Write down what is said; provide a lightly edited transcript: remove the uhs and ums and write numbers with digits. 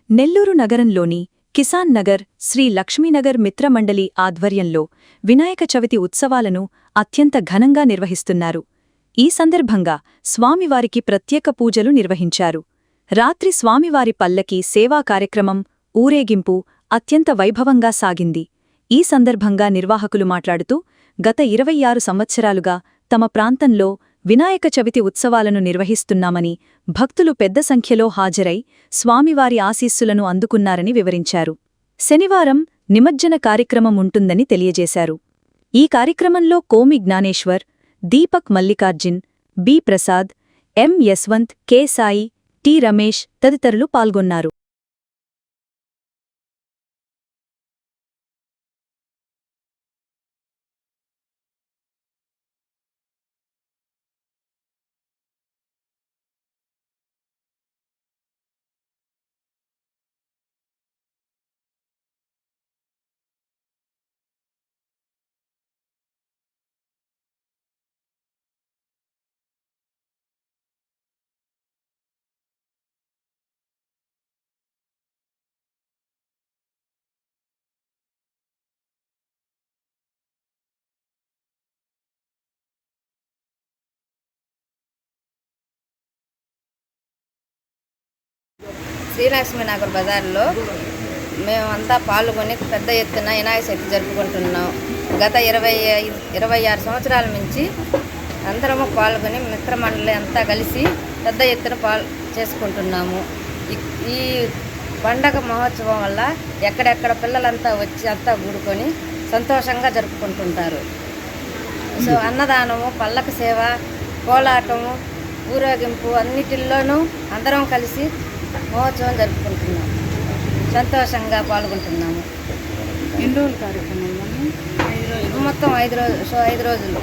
నెల్లూరు నగరంలోని కిసాన్ నగర్ శ్రీ లక్ష్మీనగర్ మిత్రమండలి ఆధ్వర్యంలో వినాయక చవితి ఉత్సవాలను అత్యంత ఘనంగా నిర్వహిస్తున్నారు. ఈ సందర్భంగా స్వామివారికి ప్రత్యేక పూజలు నిర్వహించారు. రాత్రి స్వామివారి పల్లకి సేవా కార్యక్రమం, ఊరేగింపు అత్యంత వైభవంగా సాగింది. ఈ సందర్భంగా నిర్వాహకులు మాట్లాడుతూ, గత 26 సంవత్సరాలుగా తమ ప్రాంతంలో వినాయక చవితి ఉత్సవాలను నిర్వహిస్తున్నామని, భక్తులు పెద్ద సంఖ్యలో హాజరై స్వామివారి ఆశీస్సులను అందుకున్నారని వివరించారు. శనివారం నిమజ్జన కార్యక్రమం ఉంటుందని తెలియజేశారు. ఈ కార్యక్రమంలో కోమి జ్ఞానేశ్వర్, దీపక్ మల్లికార్జున్, బి ప్రసాద్, ఎం యశ్వంత్, కె సాయి, టి రమేష్ తదితరులు పాల్గొన్నారు. శ్రీలక్ష్మీనగర్ బజార్లో మేమంతా పాల్గొని పెద్ద ఎత్తున వినాయక చవితి జరుపుకుంటున్నాం. గత 26 సంవత్సరాల నుంచి అందరము పాల్గొని మిత్రమండలి అంతా కలిసి పెద్ద ఎత్తున చేసుకుంటున్నాము. ఈ పండగ మహోత్సవం వల్ల ఎక్కడెక్కడ పిల్లలంతా వచ్చి అంతా కూడుకొని సంతోషంగా జరుపుకుంటుంటారు. సో అన్నదానము, పల్లక సేవ, కోలాటము, ఊరేగింపు అన్నిటిల్లోనూ అందరం కలిసి మహోత్సవం జరుపుకుంటున్నాము. సంతోషంగా పాల్గొంటున్నాము. ఎన్ని రోజుల కార్యక్రమం? మొత్తం 5 రోజులు.